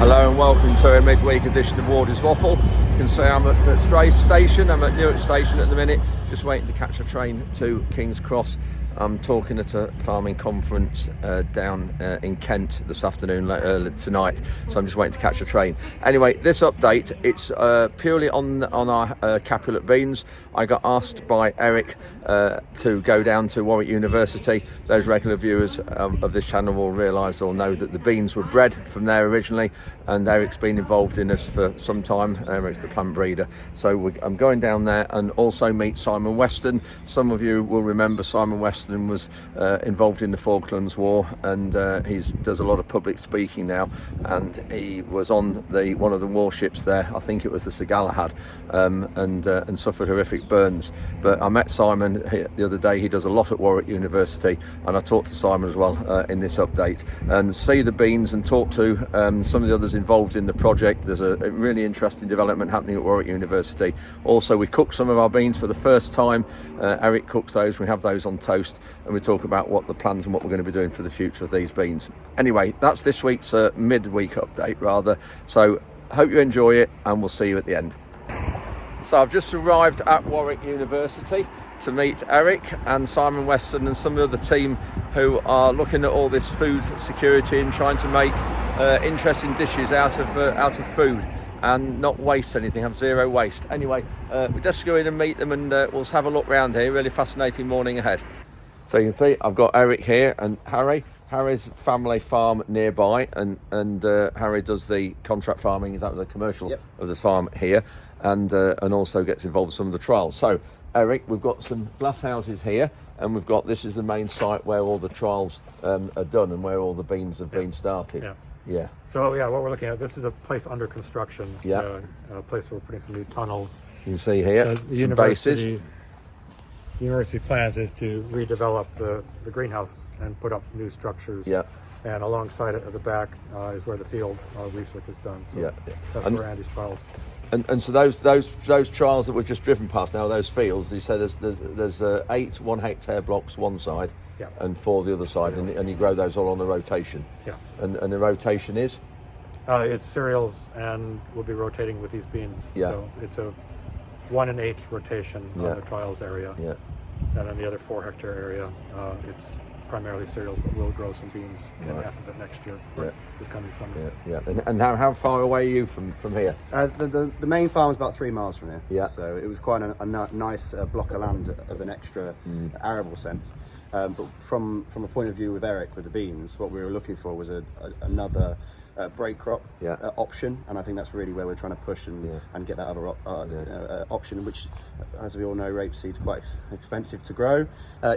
Hello and welcome to a midweek edition of Wardy's Waffle. You can see I'm at the Stray Station. I'm at Newark Station at the minute, just waiting to catch a train to King's Cross. I'm talking at a farming conference down in Kent this afternoon, early tonight, so I'm just waiting to catch a train. Anyway, this update, it's purely on our Capulet beans. I got asked by Eric to go down to Warwick University. Those regular viewers of this channel will realise or know that the beans were bred from there originally, and Eric's been involved in this for some time. Eric's the plant breeder, so I'm going down there and also meet Simon Weston. Some of you will remember Simon Weston was involved in the Falklands War, and he does a lot of public speaking now, and he was on one of the warships there, I think it was the Sir Galahad, and suffered horrific burns. But I met Simon the other day. He does a lot at Warwick University, and I talked to Simon as well in this update, and see the beans and talk to some of the others involved in the project. There's a really interesting development happening at Warwick University. Also, we cooked some of our beans for the first time. Eric cooks those, we have those on toast, and we talk about what the plans and what we're going to be doing for the future of these beans. Anyway, that's this week's midweek update rather, so hope you enjoy it, and we'll see you at the end. So I've just arrived at Warwick University to meet Eric and Simon Weston and some of the team who are looking at all this food security and trying to make interesting dishes out of food and not waste anything, have zero waste. Anyway, we'll just go in and meet them, and we'll have a look around here. Really fascinating morning ahead. So you can see I've got Eric here and Harry's family farm nearby, and Harry does the contract farming, is that the commercial of the farm here, and also gets involved in some of the trials. So Eric, we've got some glass houses here, and this is the main site where all the trials are done and where all the beans have been started. Yeah. So what we're looking at, this is a place under construction. A place where we're putting some new tunnels. You can see here some bases. The university plans is to redevelop the greenhouse and put up new structures. And alongside it at the back is where the field research is done. So that's where Andy's trials. And so those trials that we've just driven past now, those fields, you said there's 8 1 hectare blocks one side, and 4 the other side, and you grow those all on the rotation. And the rotation is? It's cereals, and we'll be rotating with these beans. So it's a 1 in 8 rotation on the trials area. And then the other 4 hectare area, it's primarily cereals, but we'll grow some beans in half of it next year, this coming summer. And how far away are you from here? The main farm is about 3 miles from here. So it was quite a nice block of land as an extra arable sense. But from a point of view with Eric with the beans, what we were looking for was another break crop option, and I think that's really where we're trying to push and get that other option, which, as we all know, rapeseed's quite expensive to grow,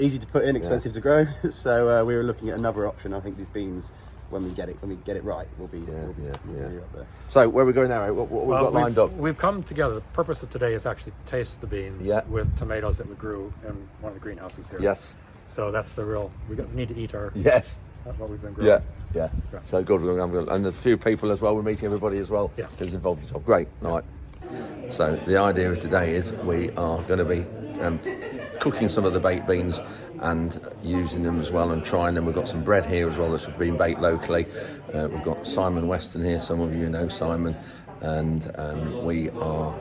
easy to put in, expensive to grow. So we were looking at another option. I think these beans, when we get it right, we'll be up there. So where are we going now, Eric? What we've got lined up? We've come together. The purpose of today is actually to taste the beans with tomatoes that we grew in one of the greenhouses here. So that's we need to eat our. That's what we've been growing. So good. And a few people as well. We're meeting everybody as well who's involved in the job. Great. Right. So the idea of today is we are going to be cooking some of the baked beans and using them as well and trying them. We've got some bread here as well that's been baked locally. We've got Simon Weston here. Some of you know Simon. And we are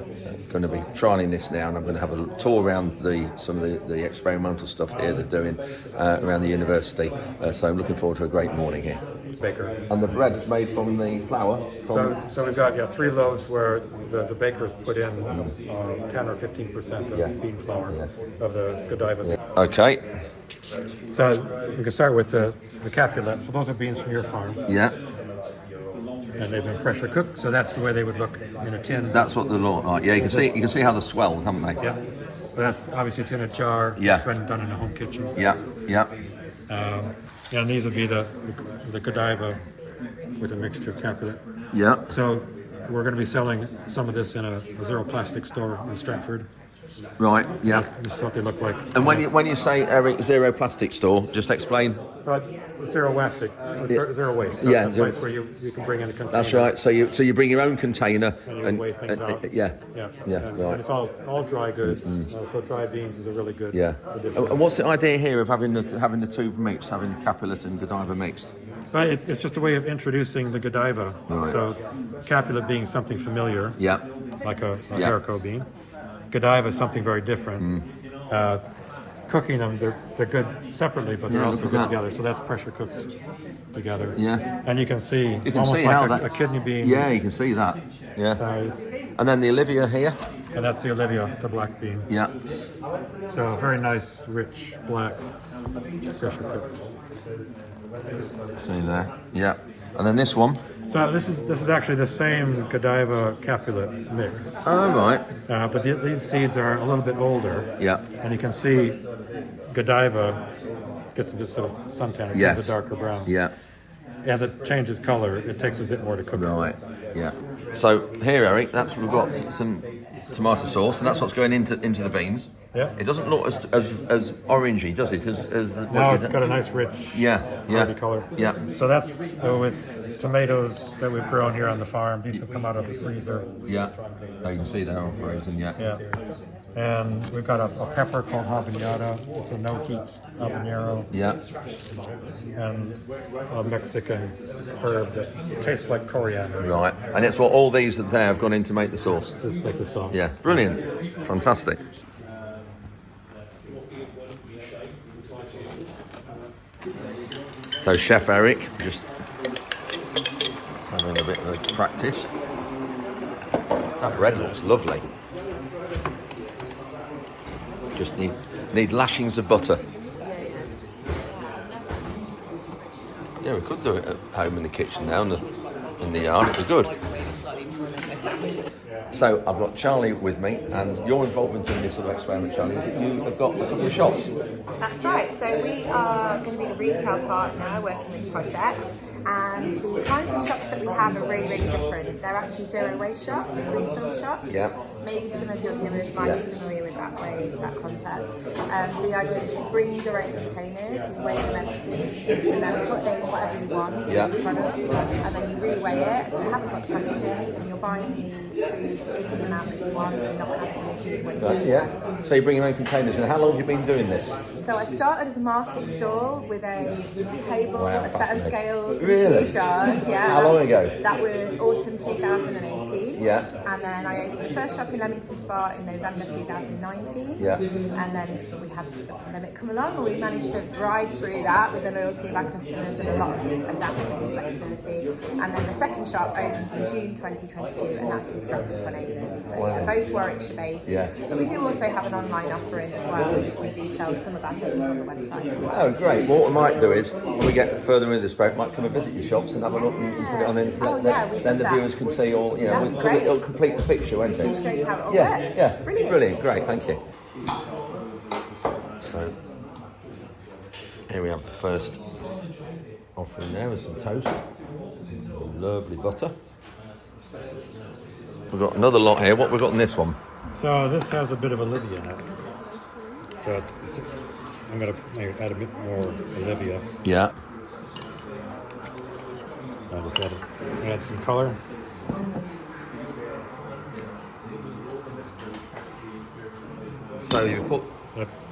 going to be trialling this now, and I'm going to have a tour around some of the experimental stuff here they're doing around the university. So I'm looking forward to a great morning here. Baker. And the bread is made from the flour? So we've got 3 loaves where the bakers put in 10 or 15% of bean flour of the Godiva. Okay. So we can start with the Capulet. So those are beans from your farm. And they've been pressure cooked, so that's the way they would look in a tin. That's what they look like. You can see how they're swelled, haven't they? But that's obviously it's in a jar. It's been done in a home kitchen. And these would be the Godiva with a mixture of Capulet. So we're going to be selling some of this in a zero plastic store in Stratford. Right. Yeah. This is what they look like. And when you say Eric Zero Plastic Store, just explain. Zero plastic, zero waste. So Yeah, it's a place where you can bring in a container. That's right. So you bring your own container and you weigh things out. Yeah. And Right. it's all dry goods. So dry beans is a really good. Yeah. addition. And what's the idea here of having the two mixed, having Capulet and Godiva mixed? But it's just a way of introducing the Godiva. Right. So Capulet being something familiar, Yeah. like a haricot bean. Godiva is something very different. Cooking them, they're good separately, but they're also good together. So that's pressure cooked together. Yeah. And you can see almost see like how a kidney bean Yeah, you can see that. Yeah. size. And then the Olivia here. And that's the Olivia, the black bean. Yeah. So very nice, rich, black, pressure cooked. See there. Yeah. And then this one. So this is actually the same Godiva Capulet mix, Oh, right. but these seeds are a little bit older. Yeah. And you can see Godiva gets a bit sort of suntan. It turns a darker brown. Yeah. As it changes color, it takes a bit more to cook. Right. Yeah. So here, Eric, we've got some tomato sauce, and that's what's going into the beans. Yeah. It doesn't look as orangey, does it? As the, Now it's got a nice rich yeah. color. Yeah. So that's with tomatoes that we've grown here on the farm. These have come out of the freezer. Yeah. Oh, you can see they're all frozen. Yeah. Yeah. And we've got a pepper called habanero. It's a no-heat habanero. Yeah. And a Mexican herb that tastes like coriander. Right. And it's what all these that there have gone in to make the sauce. Just make the sauce. Yeah. Brilliant. Fantastic. So Chef Eric just having a bit of a practice. That bread looks lovely. Just need lashings of butter. Yeah, we could do it at home in the kitchen now, in the yard. It'd be good. So I've got Charlie with me, and your involvement in this sort of experiment, Charlie, is that you have got a couple of shops. That's right. So we are going to be the retail partner working with the project, and the kinds of shops that we have are really, really different. They're actually zero waste shops, refill shops. Yeah. Maybe some of your viewers might be familiar with that concept. So the idea is you bring your own containers, you weigh them empty, you can then put in whatever you want in the product, and then you re-weigh it. So you haven't got the packaging, and you're buying the food in the amount that you want and not having any food waste. Yeah. So you bring your own containers, and how long have you been doing this? So I started as a market stall with a table, a set of scales, and Really? few jars. Yeah. How long ago? That was autumn 2018. Yeah. And then I opened the first shop in Leamington Spa in November 2019. Yeah. And then we had the pandemic come along, and we managed to ride through that with the loyalty of our customers and a lot of adapting and flexibility. And then the second shop opened in June 2022, and that's in Stratford-upon-Avon. So yeah, both Warwickshire based. Yeah. But we do also have an online offering as well. We do sell some of our things on the website as well. Oh, great. Well, what we might do is, when we get further into this break, might come and visit your shops and have a look and put it on internet. Oh, yeah, we then do the that. viewers can see all, That'd be great. it'll complete the picture, won't We can it? show you how it all Yeah, works. yeah. Brilliant. Great, thank you. So, here we have the first offering there with some toast and some lovely butter. We've got another lot here. What have we got in this one? So this has a bit of Olivia in it. So I'm going to maybe add a bit more Olivia. Yeah. I'll just add some color. So you put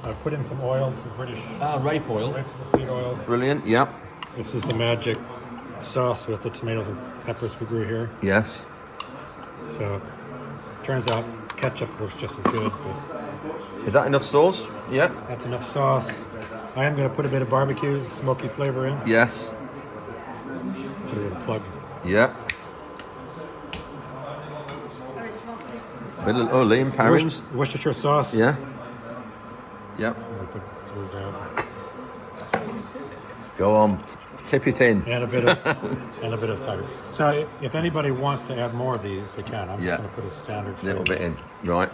I put in some oil, some British rape oil. rapeseed oil. Brilliant. Yep. This is the magic sauce with the tomatoes and peppers we grew here. Yes. So turns out ketchup works just as good. But Is that enough sauce? Yeah. that's enough sauce. I am going to put a bit of barbecue, smoky flavor in. Yes. Put a little plug. Yeah. Bit of Liam Parents. Worcestershire sauce. Yeah. Yep. I'm gonna put a little down. Go on, tip it in. And a bit of cider. So if anybody wants to add more of these, they can. I'm just going to put a standard Little flavor. bit in, right?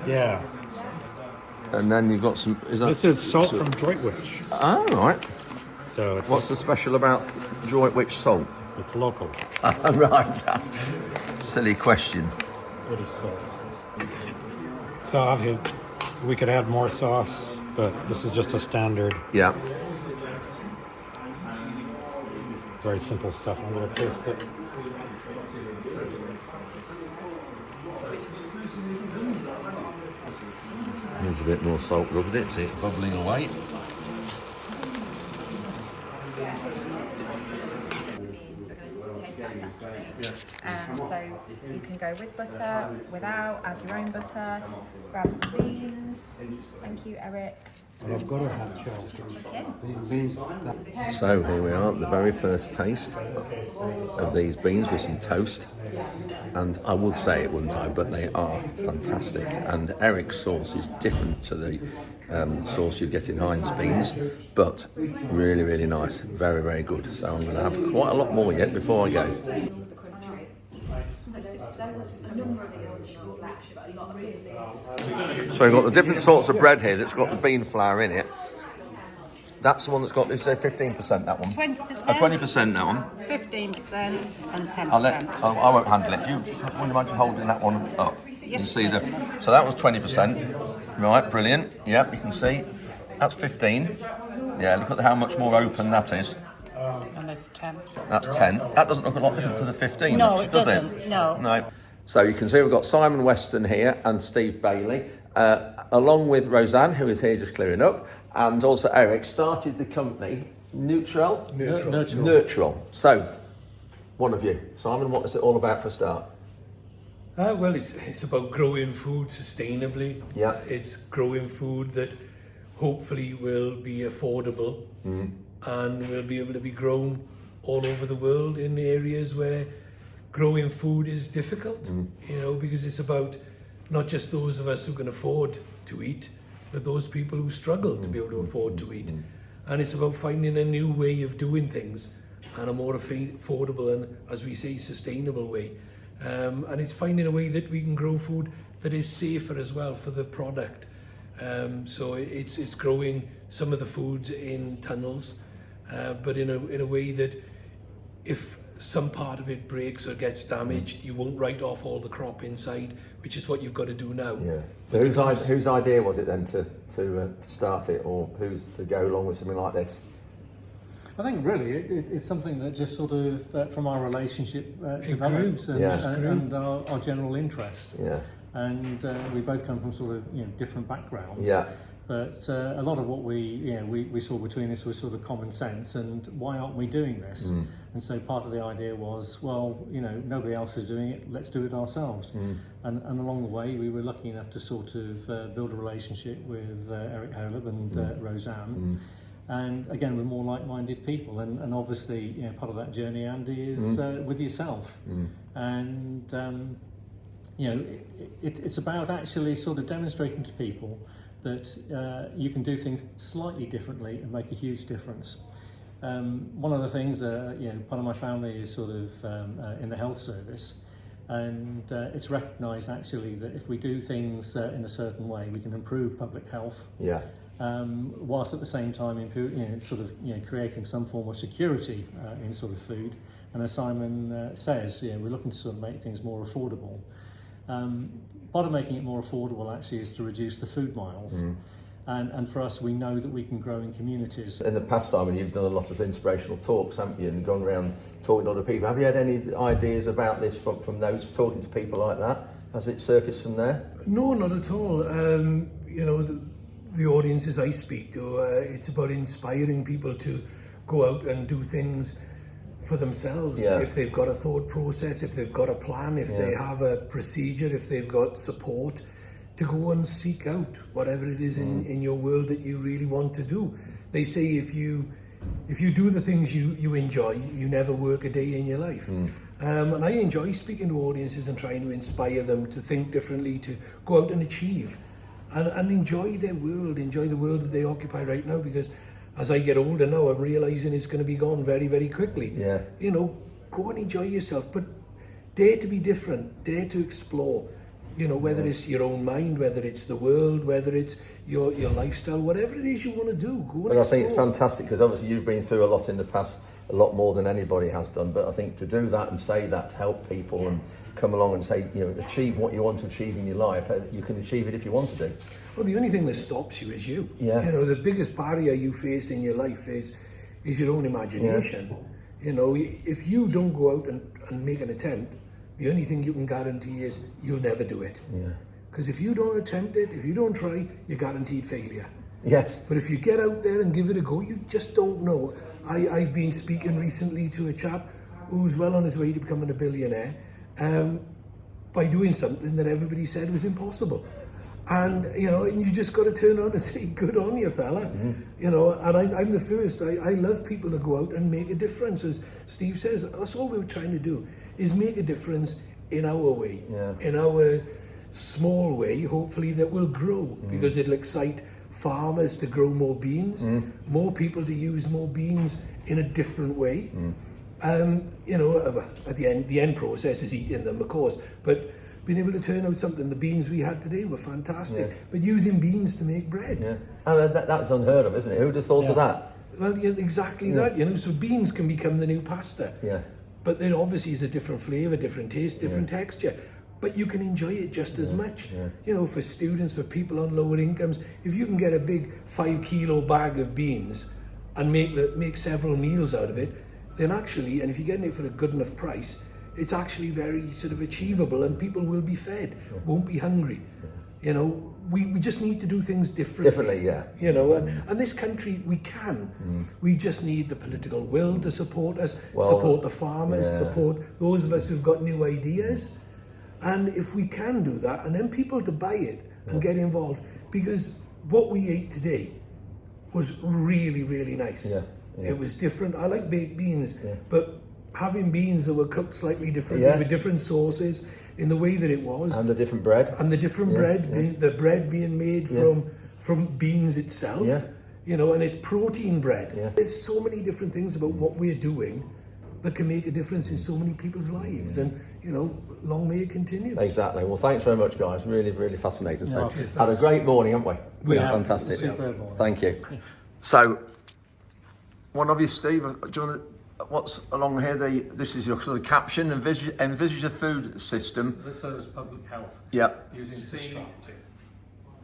Yeah. And then you've got some. Is that? This is salt from Droitwich. Oh, right. So it's What's the special about Droitwich salt? it's local. Right. Silly question. What is salt? So obviously we could add more sauce, but this is just a standard. Yeah. Very simple stuff. I'm going to taste it. There's a bit more salt, look at it, see it bubbling away. So you can go with butter, without, add your own butter, grab some beans. Thank you, Eric. And I've got to have So here we are, the very first taste of these beans with some toast. And I would say it, wouldn't I, but they are fantastic. And Eric's sauce is different to the sauce you'd get in Heinz beans, but really, really nice. Very, very good. So I'm going to have quite a lot more yet before I go. So we've got the different sorts of bread here that's got the bean flour in it. That's the one that's got, this 15%, that one? 20%. 20%, that one. 15% and 10%. I won't handle it. If you wouldn't mind holding that one up. You see the, so that was 20%. Right, brilliant. Yep, you can see. That's 15. Yeah, look at how much more open that is. And there's 10. That's 10. That doesn't look a lot different to the 15. No, actually, it does doesn't. It? No. So you can see we've got Simon Weston here and Steve Bailey, along with Roseanne, who is here just clearing up, and also Eric, started the company Neutral. So, one of you. Simon, what is it all about for a start? Well, it's about growing food sustainably. Yeah. It's growing food that hopefully will be affordable and will be able to be grown all over the world in areas where growing food is difficult, you know, because it's about not just those of us who can afford to eat, but those people who struggle to be able to afford to eat. And it's about finding a new way of doing things and a more affordable and, as we say, sustainable way. And it's finding a way that we can grow food that is safer as well for the product. So it's growing some of the foods in tunnels, but in a way that if some part of it breaks or gets damaged, you won't write off all the crop inside, which is what you've got to do now. Yeah. So whose idea was it then to start it, or who's to go along with something like this? I think really it's something that just sort of from our relationship develops and our general interest. Yeah. And we both come from sort of different backgrounds. Yeah. But a lot of what we saw between us was sort of common sense, and why aren't we doing this? And so part of the idea was, well, nobody else is doing it, let's do it ourselves. And along the way, we were lucky enough to sort of build a relationship with Eric Holub and Roseanne. And again, we're more like-minded people, and obviously, part of that journey, Andy, is with yourself. And it's about actually sort of demonstrating to people that you can do things slightly differently and make a huge difference. One of the things, part of my family is sort of in the health service, and it's recognised actually that if we do things in a certain way, we can improve public health. Yeah. Whilst at the same time creating some form of security in sort of food. And as Simon says, we're looking to sort of make things more affordable. Part of making it more affordable actually is to reduce the food miles. And for us, we know that we can grow in communities. In the past, Simon, you've done a lot of inspirational talks, haven't you, and gone around talking to other people. Have you had any ideas about this from those talking to people like that? Has it surfaced from there? No, not at all. The audiences I speak to, it's about inspiring people to go out and do things for themselves. If they've got a thought process, if they've got a plan, if they have a procedure, if they've got support, to go and seek out whatever it is in your world that you really want to do. They say if you do the things you enjoy, you never work a day in your life. And I enjoy speaking to audiences and trying to inspire them to think differently, to go out and achieve and enjoy their world, enjoy the world that they occupy right now, because as I get older now, I'm realising it's going to be gone very, very quickly. Yeah. Go and enjoy yourself, but dare to be different, dare to explore. Whether it's your own mind, whether it's the world, whether it's your lifestyle, whatever it is you want to do, go and explore. I think it's fantastic because obviously you've been through a lot in the past a lot more than anybody has done. But I think to do that and say that, to help people and come along and say, you know, achieve what you want to achieve in your life, you can achieve it if you want to do. Well, the only thing that stops you is you. Yeah. You know, the biggest barrier you face in your life is your own imagination. Yeah. You know, if you don't go out and make an attempt, the only thing you can guarantee is you'll never do it. Yeah. Because if you don't attempt it, if you don't try, you're guaranteed failure. Yes. But if you get out there and give it a go, you just don't know. I've been speaking recently to a chap who's well on his way to becoming a billionaire by doing something that everybody said was impossible. And, you know, and you just got to turn around and say, good on you, fella. Mm-hmm. You know, and I'm the first. I love people that go out and make a difference. As Steve says, that's all we're trying to do, is make a difference in our way, in our small way, hopefully, that will grow, because it'll excite farmers to grow more beans, more people to use more beans in a different way. You know, at the end process is eating them, of course, but being able to turn out something, the beans we had today were fantastic, but using beans to make bread. And that's unheard of, isn't it? Who would have thought of that? Well, exactly that, you know, so beans can become the new pasta. But there obviously is a different flavour, different taste, different texture. But you can enjoy it just as much. You know, for students, for people on lower incomes, if you can get a big 5 kilo bag of beans and make several meals out of it, then actually, and if you're getting it for a good enough price, it's actually very sort of achievable, and people will be fed, won't be hungry. You know, we just need to do things differently. You know, and this country, we can. We just need the political will to support us, support the farmers, support those of us who've got new ideas. And if we can do that, and then people to buy it and get involved, because what we ate today was really, really nice. It was different. I like baked beans, but having beans that were cooked slightly differently with different sauces in the way that it was. And the different bread. And the different bread, the bread being made from beans itself. You know, and it's protein bread. There's so many different things about what we're doing that can make a difference in so many people's lives. And, you know, long may it continue. Exactly. Well, thanks very much, guys. Really, really fascinating. So, had a great morning, haven't we? We have. Fantastic. Superb morning. Thank you. So, one of you, Steve, do you want to, what's along here? This is your sort of caption: envisage a food system. This serves public health. Using seed,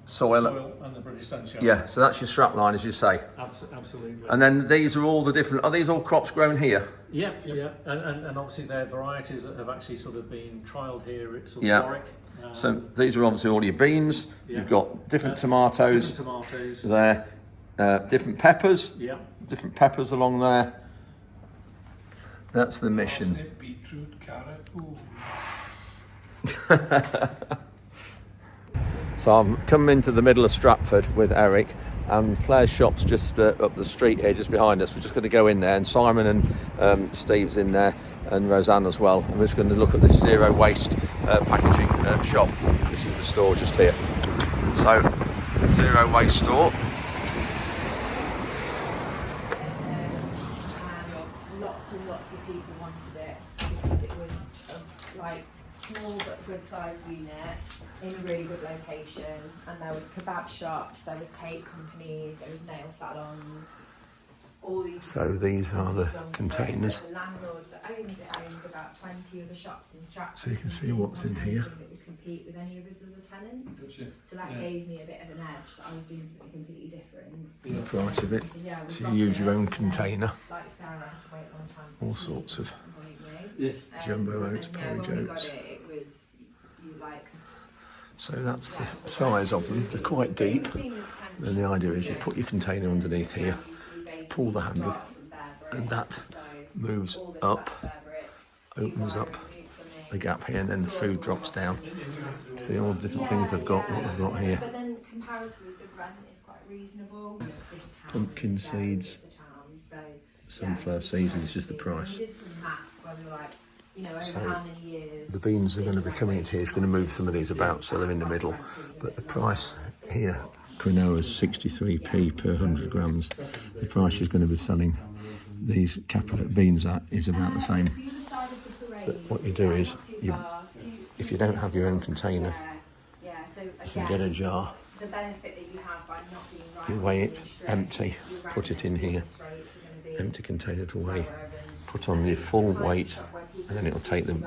soil and the British Sunshine. Yeah, so that's your strap line, as you say. Absolutely. And then these are all the different. Are these all crops grown here? Yeah. And obviously they're varieties that have actually sort of been trialled here at sort of Warwick. So these are obviously all your beans. You've got different tomatoes. There. Different peppers. Different peppers along there. That's the mission. Parsnip, beetroot, carrot. So I'm coming into the middle of Stratford with Eric, and Claire's shop's just up the street here, just behind us. We're just going to go in there, and Simon and Steve's in there, and Roseanne as well. And we're just going to look at this zero waste packaging shop. This is the store just here. So, zero waste store. Lots of people wanted it because it was like small but good sized unit in a really good location, and there was kebab shops, there was cake companies, there was nail salons, all these. So these are the containers. The landlord that owns it owns about 20 other shops in Stratford. So you can see what's in here. That would compete with any of his other tenants. So that gave me a bit of an edge that I was doing something completely different. The price of it. So you use your own container. Like Sarah had to wait a long time. All sorts of jumbo oats, porridge oats. It was like. So that's the size of them. They're quite deep. And the idea is you put your container underneath here, pull the handle, and that moves up, opens up the gap here, and then the food drops down. See all the different things they've got, what they've got here. But then comparatively the rent is quite reasonable. Pumpkin seeds, sunflower seeds, and this is the price. So the beans are going to be coming into here. It's going to move some of these about so they're in the middle. But the price here, quinoa is 63p per 100 grams. The price she's going to be selling these Capulet beans at is about the same. But what you do is, if you don't have your own container, you can get a jar the benefit that you have by not being right. You weigh it empty, put it in here, empty container to weigh, put on your full weight, and then it'll take the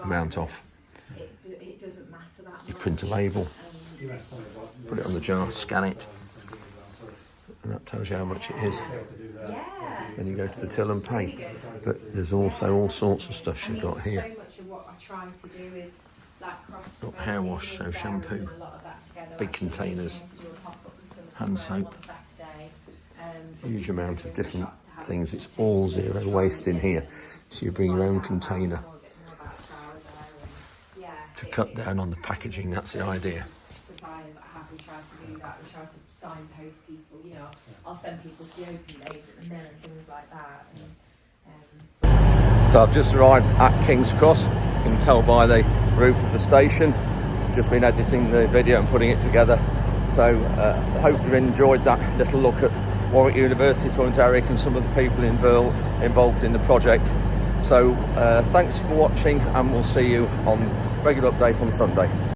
amount off. It doesn't matter that much. You print a label, put it on the jar, scan it, and that tells you how much it is. Then you go to the till and pay. But there's also all sorts of stuff you've got here. So much of what I try to do is like cross Got hair wash, so shampoo, big containers, hand soap, huge amount of different things. It's all zero waste in here. So you bring your own container to cut down on the packaging. That's the idea. Suppliers that have, we try to do that. We try to signpost people. You know, I'll send people to the open days at the mill and things like that. So I've just arrived at King's Cross. You can tell by the roof of the station. Just been editing the video and putting it together. So I hope you enjoyed that little look at Warwick University, talking to Eric and some of the people involved in the project. So thanks for watching, and we'll see you on regular update on Sunday.